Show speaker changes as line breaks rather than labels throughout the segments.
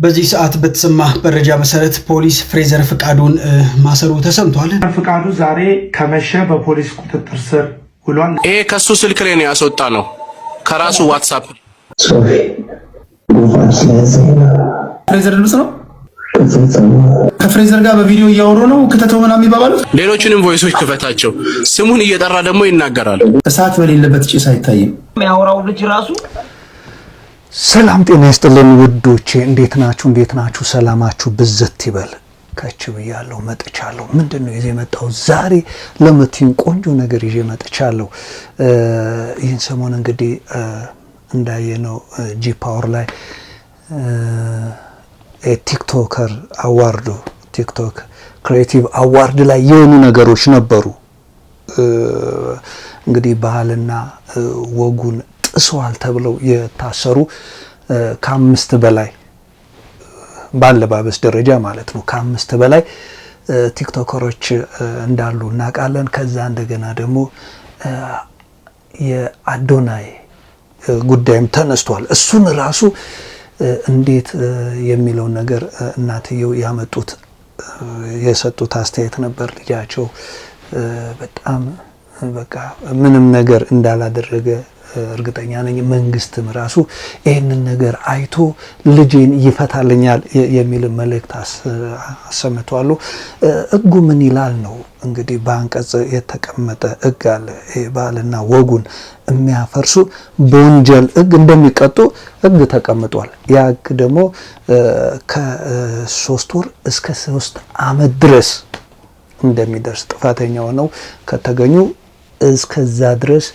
በዚህ ሰዓት በተሰማ መረጃ መሰረት ፖሊስ ፍሬዘር ፍቃዱን ማሰሩ ተሰምቷል።
ፍቃዱ ዛሬ ከመሸ በፖሊስ ቁጥጥር ስር ውሏል።
ይሄ ከሱ ስልክ ላይ ነው ያስወጣ ነው ከራሱ ዋትስአፕ።
ፍሬዘር ልብስ ነው ከፍሬዘር ጋር በቪዲዮ እያወሩ ነው ከተተው ምናምን የሚባባሉት።
ሌሎችንም ቮይሶች ክፈታቸው። ስሙን እየጠራ ደግሞ ይናገራል።
እሳት በሌለበት ጭስ አይታይም።
የሚያወራው ልጅ ራሱ
ሰላም ጤና ይስጥልን ውዶቼ፣ እንዴት ናችሁ? ሰላማችሁ ብዝት ይበል። ከች ብያለሁ መጥቻለሁ። ምንድነው ይዤ መጣው? ዛሬ ለምትይን ቆንጆ ነገር ይዤ መጥቻለሁ። ይህን ሰሞን እንግዲህ እንዳየነው ጂ ፓወር ላይ ቲክቶከር አዋርዱ ቲክቶክ ክሬቲቭ አዋርድ ላይ የሆኑ ነገሮች ነበሩ። እንግዲህ ባህልና ወጉን ጥሰዋል ተብለው የታሰሩ ከአምስት በላይ ባለባበስ ደረጃ ማለት ነው ከአምስት በላይ ቲክቶከሮች እንዳሉ እናውቃለን። ከዛ እንደገና ደግሞ የአዶናይ ጉዳይም ተነስቷል። እሱን ራሱ እንዴት የሚለው ነገር እናትየው ያመጡት የሰጡት አስተያየት ነበር። ልጃቸው በጣም በቃ ምንም ነገር እንዳላደረገ እርግጠኛ ነኝ። መንግስትም ራሱ ይሄንን ነገር አይቶ ልጄን ይፈታልኛል የሚል መልእክት አሰምቷል። ሕጉ ምን ይላል ነው እንግዲህ በአንቀጽ የተቀመጠ ሕግ አለ። ባህልና ወጉን የሚያፈርሱ በወንጀል ሕግ እንደሚቀጡ ሕግ ተቀምጧል። ያ ሕግ ደግሞ ከ3 ወር እስከ 3 ዓመት ድረስ እንደሚደርስ ጥፋተኛ ሆነው ከተገኙ እስከዛ ድረስ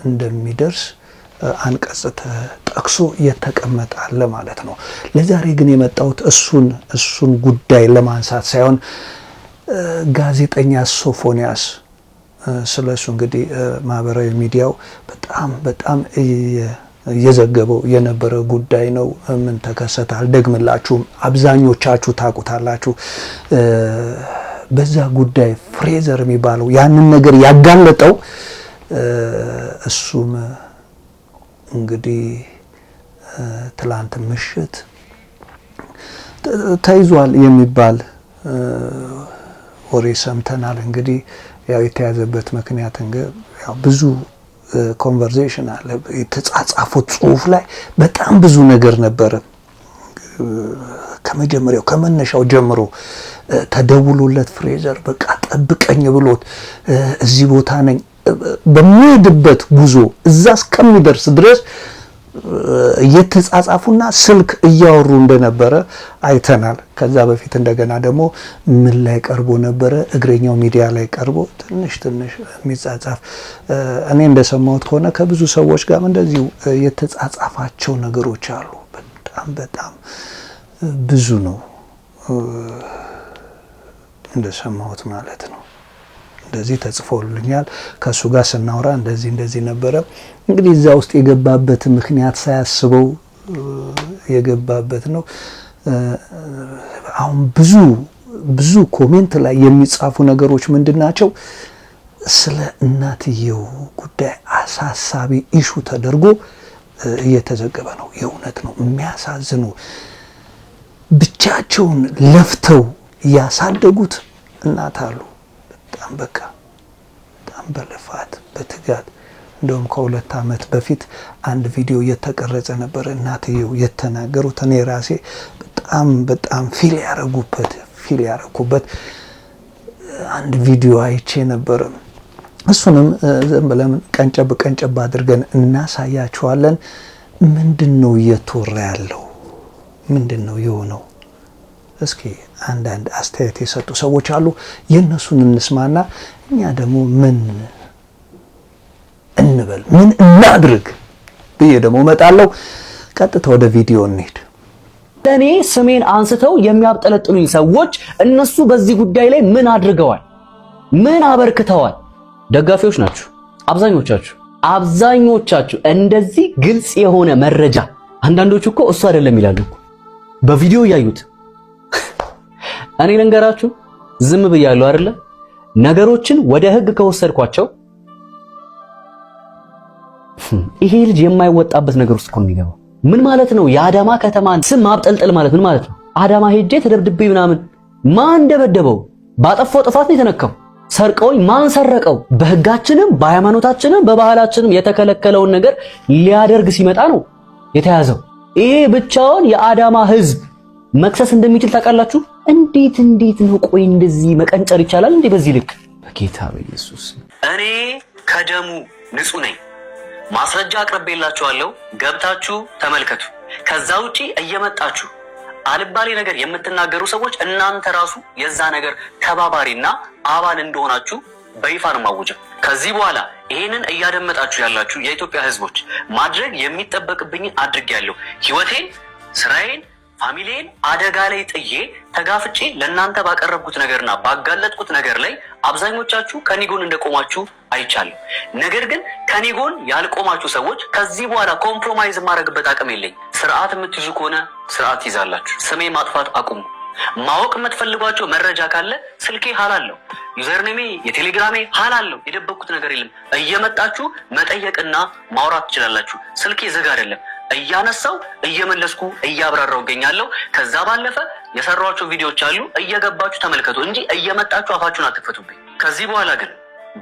እንደሚደርስ አንቀጽ ተጠቅሶ የተቀመጠ አለ ማለት ነው። ለዛሬ ግን የመጣሁት እሱን ጉዳይ ለማንሳት ሳይሆን ጋዜጠኛ ሶፎንያስ ስለሱ እንግዲህ ማህበራዊ ሚዲያው በጣም እየዘገበው የነበረ ጉዳይ ነው። ምን ተከሰተ አልደግምላችሁም፣ አብዛኞቻችሁ ታውቁታላችሁ። በዛ ጉዳይ ፍሬዘር የሚባለው ያንን ነገር ያጋለጠው እሱም እንግዲህ ትላንት ምሽት ተይዟል የሚባል ወሬ ሰምተናል። እንግዲህ ያው የተያዘበት ምክንያት ያው ብዙ ኮንቨርሴሽን አለ። የተጻጻፉት ጽሁፍ ላይ በጣም ብዙ ነገር ነበረ። ከመነሻው ጀምሮ ተደውሎለት ፍሬዘር በቃ ጠብቀኝ ብሎት እዚህ ቦታ ነኝ በሚሄድበት ጉዞ እዛ እስከሚደርስ ድረስ እየተጻጻፉና ስልክ እያወሩ እንደነበረ አይተናል። ከዛ በፊት እንደገና ደግሞ ምን ላይ ቀርቦ ነበረ? እግረኛው ሚዲያ ላይ ቀርቦ ትንሽ የሚጻጻፍ እኔ እንደሰማሁት ከሆነ ከብዙ ሰዎች ጋር እንደዚሁ የተጻጻፋቸው ነገሮች አሉ። በጣም ብዙ ነው እንደሰማሁት ማለት ነው። እንደዚህ ተጽፎልኛል። ከሱ ጋር ስናወራ እንደዚህ ነበረ። እንግዲህ እዛ ውስጥ የገባበት ምክንያት ሳያስበው የገባበት ነው። አሁን ብዙ ኮሜንት ላይ የሚጻፉ ነገሮች ምንድናቸው? ስለ እናትየው ጉዳይ አሳሳቢ ኢሹ ተደርጎ እየተዘገበ ነው። የእውነት ነው። የሚያሳዝኑ ብቻቸውን ለፍተው ያሳደጉት እናት አሉ። በጣም በልፋት በትጋት እንደውም ከ2 ዓመት በፊት አንድ ቪዲዮ እየተቀረጸ ነበር። እናትየው የተናገሩት እኔ ራሴ በጣም ፊል ያረኩበት አንድ ቪዲዮ አይቼ ነበር። እሱንም ዝም ብለን ቀንጨብ አድርገን እናሳያችኋለን። ምንድነው እየተወራ ያለው? ምንድነው የሆነው? እስኪ አንዳንድ አስተያየት የሰጡ ሰዎች አሉ። የነሱን እንስማና እኛ ደግሞ ምን እንበል ምን እናድርግ ብዬ ደግሞ እመጣለሁ። ቀጥታ ወደ ቪዲዮ እንሂድ።
ለኔ ስሜን አንስተው የሚያብጠለጥሉኝ ሰዎች እነሱ በዚህ ጉዳይ ላይ ምን አድርገዋል? ምን አበርክተዋል? ደጋፊዎች ናችሁ አብዛኞቻችሁ። እንደዚህ ግልጽ የሆነ መረጃ አንዳንዶቹ እኮ እሱ አይደለም ይላሉ በቪዲዮ ያዩት። እኔ ልንገራችሁ ዝም ብያለሁ አይደለ? ነገሮችን ወደ ህግ ከወሰድኳቸው ይሄ ልጅ የማይወጣበት ነገር ውስጥ እኮ ነው የሚገባው። ምን ማለት ነው? የአዳማ ከተማን ስም ማብጠልጠል ማለት ምን ማለት ነው? አዳማ ሄጄ ተደብድቤ ምናምን ማን ደበደበው? ባጠፋው ጥፋት ነው የተነካው። ሰርቀውኝ ማን ሰረቀው? በህጋችንም በሃይማኖታችንም በባህላችንም የተከለከለውን ነገር ሊያደርግ ሲመጣ ነው የተያዘው። ይሄ ብቻውን የአዳማ ህዝብ መክሰስ እንደሚችል ታውቃላችሁ? እንዴት ነው? ቆይ እንደዚህ መቀንጨር ይቻላል እንዴ? በዚህ ልክ በጌታ በኢየሱስ እኔ ከደሙ ንጹህ ነኝ። ማስረጃ አቅርቤላችኋለሁ። ገብታችሁ ተመልከቱ። ከዛ ውጪ እየመጣችሁ አልባሌ ነገር የምትናገሩ ሰዎች እናንተ ራሱ የዛ ነገር ተባባሪና አባል እንደሆናችሁ በይፋ ነው ማወጀው። ከዚህ በኋላ ይሄንን እያደመጣችሁ ያላችሁ የኢትዮጵያ ህዝቦች ማድረግ የሚጠበቅብኝን አድርጌያለሁ። ህይወቴን፣ ስራዬን፣ ፋሚሊዬን አደጋ ላይ ጥዬ ተጋፍጬ ለእናንተ ባቀረብኩት ነገርና ባጋለጥኩት ነገር ላይ አብዛኞቻችሁ ከኒጎን እንደቆማችሁ አይቻለሁ። ነገር ግን ከኒጎን ያልቆማችሁ ሰዎች ከዚህ በኋላ ኮምፕሮማይዝ የማድረግበት አቅም የለኝ። ስርዓት የምትይዙ ከሆነ ስርዓት ይዛላችሁ። ስሜ ማጥፋት አቁሙ። ማወቅ የምትፈልጓቸው መረጃ ካለ ስልኬ ሀላለሁ፣ ዩዘርኔሜ የቴሌግራሜ ሀላለሁ። የደበቅኩት ነገር የለም። እየመጣችሁ መጠየቅና ማውራት ትችላላችሁ። ስልኬ ዝግ አይደለም። እያነሳው እየመለስኩ እያብራራው እገኛለሁ። ከዛ ባለፈ የሰራኋቸው ቪዲዮዎች አሉ፣ እየገባችሁ ተመልከቱ እንጂ እየመጣችሁ አፋችሁን አትክፈቱብኝ። ከዚህ በኋላ ግን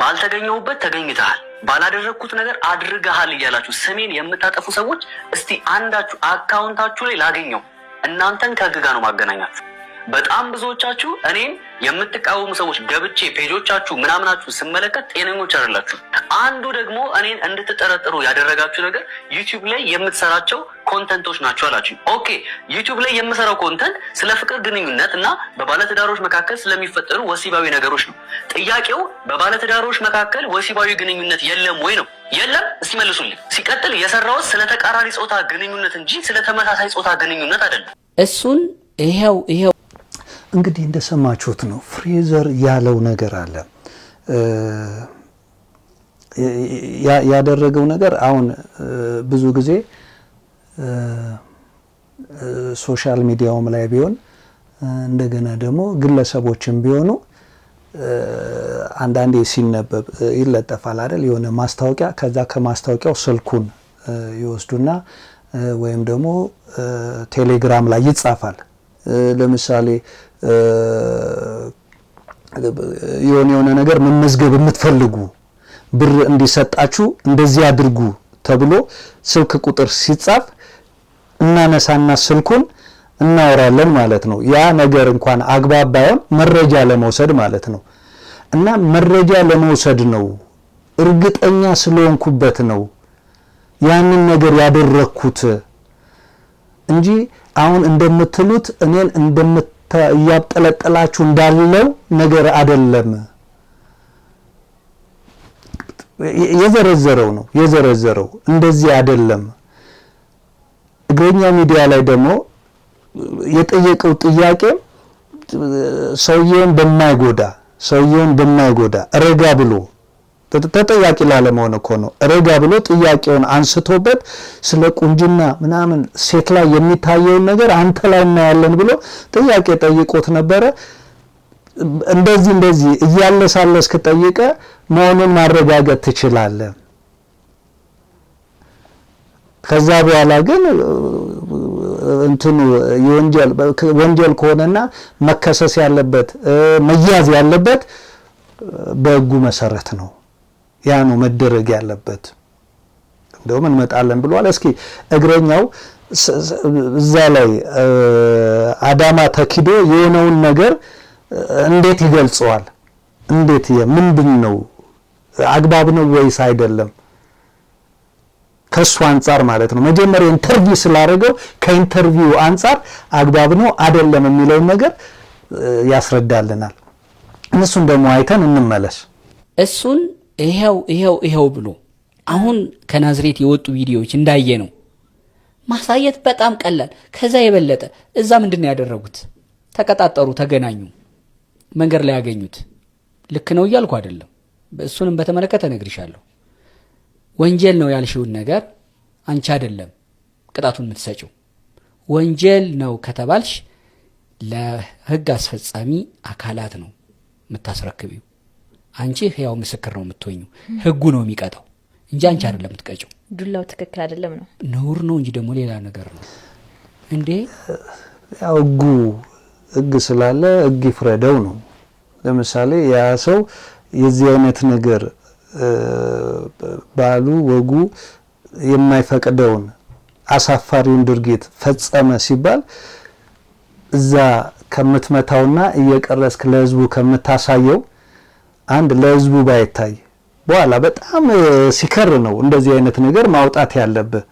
ባልተገኘሁበት ተገኝተሃል፣ ባላደረግኩት ነገር አድርገሃል እያላችሁ ስሜን የምታጠፉ ሰዎች እስቲ አንዳችሁ አካውንታችሁ ላይ ላገኘው። እናንተን ከህግ ጋር ነው ማገናኛችሁ። በጣም ብዙዎቻችሁ እኔን የምትቃወሙ ሰዎች ገብቼ ፔጆቻችሁ ምናምናችሁ ስመለከት ጤነኞች አይደላችሁ። አንዱ ደግሞ እኔን እንድትጠረጥሩ ያደረጋችሁ ነገር ዩቲዩብ ላይ የምትሰራቸው ኮንተንቶች ናቸው አላችሁ። ኦኬ፣ ዩቲዩብ ላይ የምሰራው ኮንተንት ስለ ፍቅር ግንኙነት እና በባለትዳሮች መካከል ስለሚፈጠሩ ወሲባዊ ነገሮች ነው። ጥያቄው በባለትዳሮች መካከል ወሲባዊ ግንኙነት የለም ወይ ነው። የለም? እስቲ መልሱልኝ። ሲቀጥል የሰራውት ስለ ተቃራኒ ጾታ ግንኙነት እንጂ ስለ ተመሳሳይ ጾታ ግንኙነት አይደለም። እሱን ይሄው
እንግዲህ እንደሰማችሁት ነው። ፍሬዘር ያለው ነገር አለ። ያደረገው ነገር አሁን ብዙ ጊዜ ሶሻል ሚዲያውም ላይ ቢሆን እንደገና ደግሞ ግለሰቦችም ቢሆኑ አንዳንዴ ሲነበብ ይለጠፋል አይደል? የሆነ ማስታወቂያ፣ ከዛ ከማስታወቂያው ስልኩን ይወስዱና ወይም ደግሞ ቴሌግራም ላይ ይጻፋል። ለምሳሌ የሆነ ነገር መመዝገብ የምትፈልጉ ብር እንዲሰጣችሁ እንደዚህ አድርጉ ተብሎ ስልክ ቁጥር ሲጻፍ እናነሳና ስልኩን እናወራለን ማለት ነው። ያ ነገር እንኳን አግባብ ባይሆን መረጃ ለመውሰድ ማለት ነው። እና መረጃ ለመውሰድ ነው፣ እርግጠኛ ስለሆንኩበት ነው ያንን ነገር ያደረኩት እንጂ አሁን እንደምትሉት እኔን እያጠለጠላችሁ እንዳለው ነገር አይደለም። የዘረዘረው እንደዚህ አይደለም። እግረኛ ሚዲያ ላይ ደግሞ የጠየቀው ጥያቄ ሰውየውን በማይጎዳ ረጋ ብሎ ተጠያቂ ላለመሆን እኮ ነው። ረጋ ብሎ ጥያቄውን አንስቶበት ስለ ቁንጅና ምናምን ሴት ላይ የሚታየውን ነገር አንተ ላይ እናያለን ብሎ ጥያቄ ጠይቆት ነበረ። እንደዚህ እያለሳለስክ ጠይቀ መሆኑን ማረጋገጥ ትችላለህ። ከዛ በኋላ ግን እንትኑ ወንጀል ከሆነና መከሰስ ያለበት መያዝ ያለበት በሕጉ መሰረት ነው። ያ ነው መደረግ ያለበት። እንደውም እንመጣለን ብሏል። እስኪ እግረኛው እዛ ላይ አዳማ ተኪዶ የሆነውን ነገር እንዴት ይገልጸዋል? እንዴት ምንድን ነው? አግባብ ነው ወይስ አይደለም? ከሱ አንፃር ማለት ነው። መጀመሪያ ኢንተርቪው ስላደረገው ከኢንተርቪው አንፃር አግባብ ነው አይደለም የሚለውን ነገር ያስረዳልናል። እሱን ደግሞ አይተን እንመለስ።
እሱን ይሄው ብሎ አሁን ከናዝሬት የወጡ ቪዲዮዎች እንዳየ ነው ማሳየት በጣም ቀላል። ከዛ የበለጠ እዛ ምንድነው ያደረጉት? ተቀጣጠሩ፣ ተገናኙ፣ መንገድ ላይ ያገኙት። ልክ ነው እያልኩ አይደለም። እሱንም በተመለከተ ነግርሻለሁ። ወንጀል ነው ያልሽውን ነገር አንቺ አይደለም ቅጣቱን የምትሰጪው። ወንጀል ነው ከተባልሽ ለህግ አስፈጻሚ አካላት ነው የምታስረክቢው። አንቺ ህያው ምስክር ነው የምትሆኙ። ህጉ ነው የሚቀጣው። እንጂ አንቺ አይደለም የምትቀጪው።
ዱላው ትክክል አይደለም ነው
ነውር ነው እንጂ ደግሞ ሌላ ነገር ነው እንዴ።
ያው ህግ ስላለ ህግ ይፍረደው ነው። ለምሳሌ ያ ሰው የዚህ አይነት ነገር ባሉ ወጉ የማይፈቅደውን አሳፋሪውን ድርጊት ፈጸመ ሲባል እዛ ከምትመታውና እየቀረስክ ለህዝቡ ከምታሳየው አንድ ለህዝቡ ባይታይ በኋላ በጣም ሲከር ነው እንደዚህ አይነት ነገር ማውጣት ያለበት።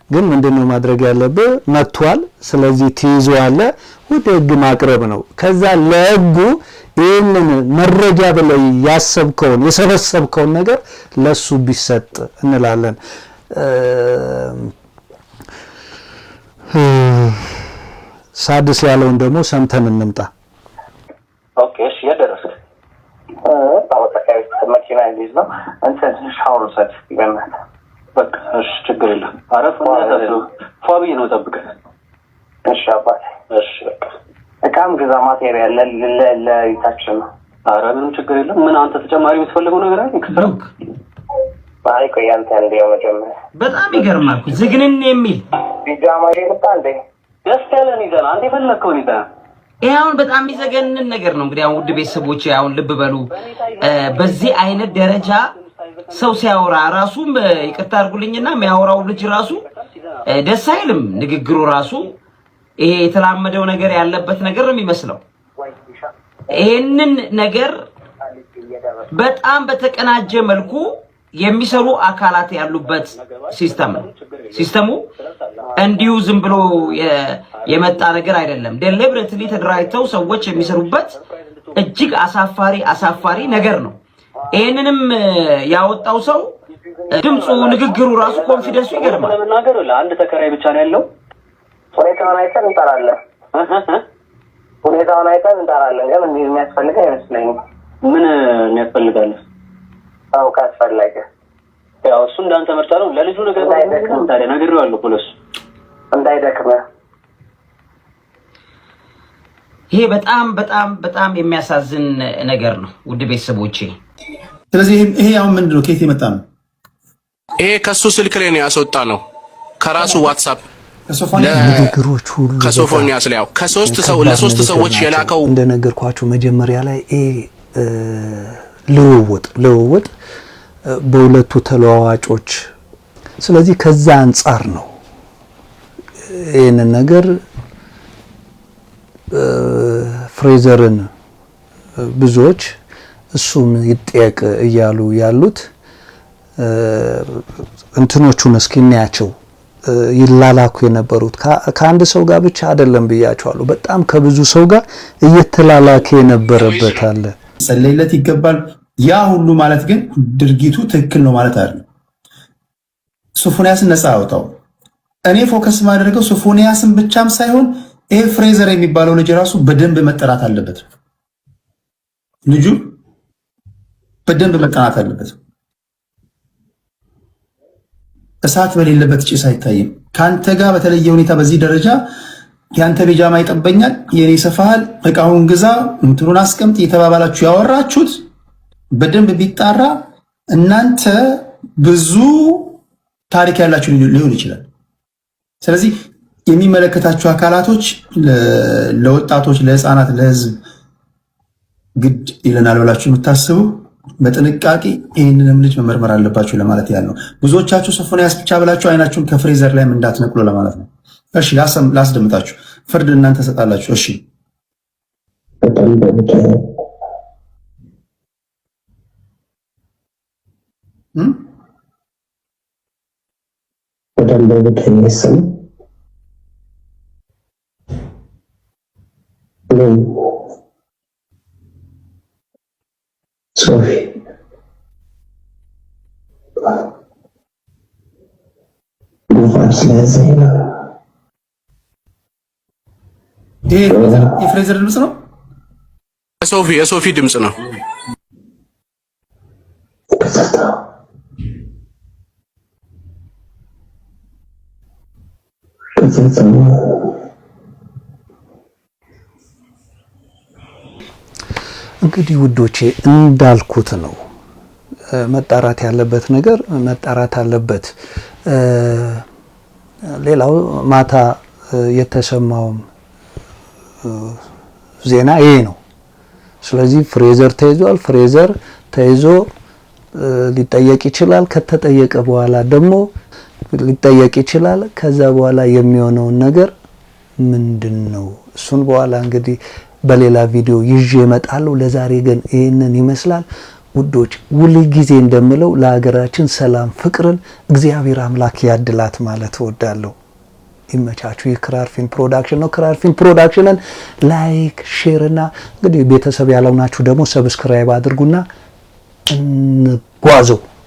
ግን ምንድነው ማድረግ ያለበት? መጥቷል፣ ስለዚህ ትይዘዋለህ፣ ወደ ህግ ማቅረብ ነው። ከዛ ለህጉ ይሄንን መረጃ በላይ ያሰብከውን የሰበሰብከውን ነገር ለሱ ቢሰጥ እንላለን። ሳድስ ያለውን ደግሞ ሰምተን እንምጣ።
ኦኬ እሺ፣ ያደረሰ ታወጣከኝ መኪና ይይዝ ነው አንተ ሻወር ሰት ይገናል። በቃ እሺ፣ ችግር የለም። አረፍ ነው ፋቢ ነው ተጠብቀን። እሺ አባት፣ እሺ በቃ እቃም ግዛ ማቴሪያል ለይታችን ነው። ኧረ ምንም ችግር የለም። ምን አንተ ተጨማሪ የምትፈልገው ነገር አለ?
ብሩክ
ባይ ቆይ አንተ እንደው መጀመሪያ
በጣም ይገርማል። ዝግንን የሚል
ቢጃማ ይልጣ እንዴ ደስ ያለን ይዘና አንተ የፈለከውን ይዘና
ይሄ አሁን በጣም የሚዘገንን ነገር ነው። እንግዲህ አሁን ውድ ቤተሰቦች አሁን ልብ በሉ። በዚህ አይነት ደረጃ ሰው ሲያወራ ራሱም ይቅርታ አድርጉልኝና የሚያወራው ልጅ ራሱ ደስ አይልም። ንግግሩ ራሱ ይሄ የተላመደው ነገር ያለበት ነገር ነው የሚመስለው። ይሄንን ነገር በጣም በተቀናጀ መልኩ የሚሰሩ አካላት ያሉበት ሲስተም ነው። ሲስተሙ እንዲሁ ዝም ብሎ የመጣ ነገር አይደለም። ዴሊብሬትሊ ተደራጅተው ሰዎች የሚሰሩበት እጅግ አሳፋሪ ነገር ነው። ይሄንንም ያወጣው ሰው ድምፁ፣ ንግግሩ ራሱ ኮንፊደንሱ ይገርማል።
ለምናገር ለአንድ ተከራይ ብቻ ነው ያለው። ሁኔታውን አይተን እንጠራለን። ሁኔታውን አይተን እንጠራለን። ግን ምን የሚያስፈልግ አይመስለኝም። ምን የሚያስፈልጋል? አው ካስፈለገ ያው እሱ እንዳንተ መርጫ ነው። ለልጁ ነገር እንዳይደክም ታዲያ ነግሬዋለሁ። ፖሊስ እንዳይደክም።
ይሄ በጣም የሚያሳዝን ነገር ነው ውድ ቤተሰቦቼ።
ስለዚህ ይሄ አሁን ምንድነው? ከየት የመጣ ነው?
ይሄ ከሱ ስልክ ላይ ነው ያስወጣ ነው፣ ከራሱ ዋትስአፕ
ንግግሮች ሁሉ
ከሶፎንያስ ላይ ያው ለሶስት ሰዎች የላከው
እንደነገርኳችሁ መጀመሪያ ላይ ልውውጥ በሁለቱ ተለዋዋጮች። ስለዚህ ከዛ አንፃር ነው ይሄንን ነገር ፍሬዘርን ብዙዎች እሱም ይጠየቅ እያሉ ያሉት። እንትኖቹን እስኪናያቸው ይላላኩ የነበሩት ከአንድ ሰው ጋር ብቻ አይደለም ብያቸዋለሁ። በጣም ከብዙ ሰው ጋር እየተላላከ የነበረበት አለ።
ሰለይለት ይገባል። ያ ሁሉ ማለት ግን ድርጊቱ ትክክል ነው ማለት አይደለም። ሶፎንያስን ነፃ አውጣው። እኔ ፎከስ ማድረገው ሶፎንያስን ብቻም ሳይሆን ይሄ ፍሬዘር የሚባለው ልጅ ራሱ በደንብ መጠራት አለበት። ልጁ በደንብ መጠራት አለበት። እሳት በሌለበት ጭስ አይታይም። ካንተ ጋር በተለየ ሁኔታ በዚህ ደረጃ ያንተ ቢጃማ ይጠበኛል፣ የኔ ሰፋል፣ እቃውን ግዛ፣ እንትኑን አስቀምጥ የተባባላችሁ ያወራችሁት በደንብ ቢጣራ እናንተ ብዙ ታሪክ ያላችሁ ሊሆን ይችላል። ስለዚህ የሚመለከታችሁ አካላቶች ለወጣቶች፣ ለህፃናት፣ ለህዝብ ግድ ይለናል ብላችሁ የምታስቡ በጥንቃቄ ይህንንም ልጅ መመርመር አለባችሁ ለማለት ያህል ነው። ብዙዎቻችሁ ሶፎንያስ ብቻ ብላችሁ አይናችሁን ከፍሬዘር ላይ እንዳትነቅሉ ለማለት ነው። እሺ ላስደምጣችሁ፣ ፍርድ እናንተ ሰጣላችሁ። እሺ
Sorry.
የፍሬዘር ድምፅ ነው።
የሶፊ ድምፅ ነው።
እንግዲህ ውዶቼ እንዳልኩት ነው። መጣራት ያለበት ነገር መጣራት አለበት። ሌላው ማታ የተሰማው ዜና ይሄ ነው። ስለዚህ ፍሬዘር ተይዟል። ፍሬዘር ተይዞ ሊጠየቅ ይችላል። ከተጠየቀ በኋላ ደግሞ ሊጠየቅ ይችላል። ከዛ በኋላ የሚሆነው ነገር ምንድነው? እሱን በኋላ እንግዲህ በሌላ ቪዲዮ ይዤ እመጣለሁ። ለዛሬ ግን ይሄንን ይመስላል ውዶች። ሁል ጊዜ እንደምለው ለሀገራችን ሰላም፣ ፍቅርን እግዚአብሔር አምላክ ያድላት ማለት እወዳለሁ። ይመቻችሁ። የክራርፊን ፕሮዳክሽን ነው። ክራርፊን ፕሮዳክሽንን ላይክ፣ ሼር እና እንግዲህ ቤተሰብ ያልሆናችሁ ደግሞ ሰብስክራይብ አድርጉና እንጓዘው።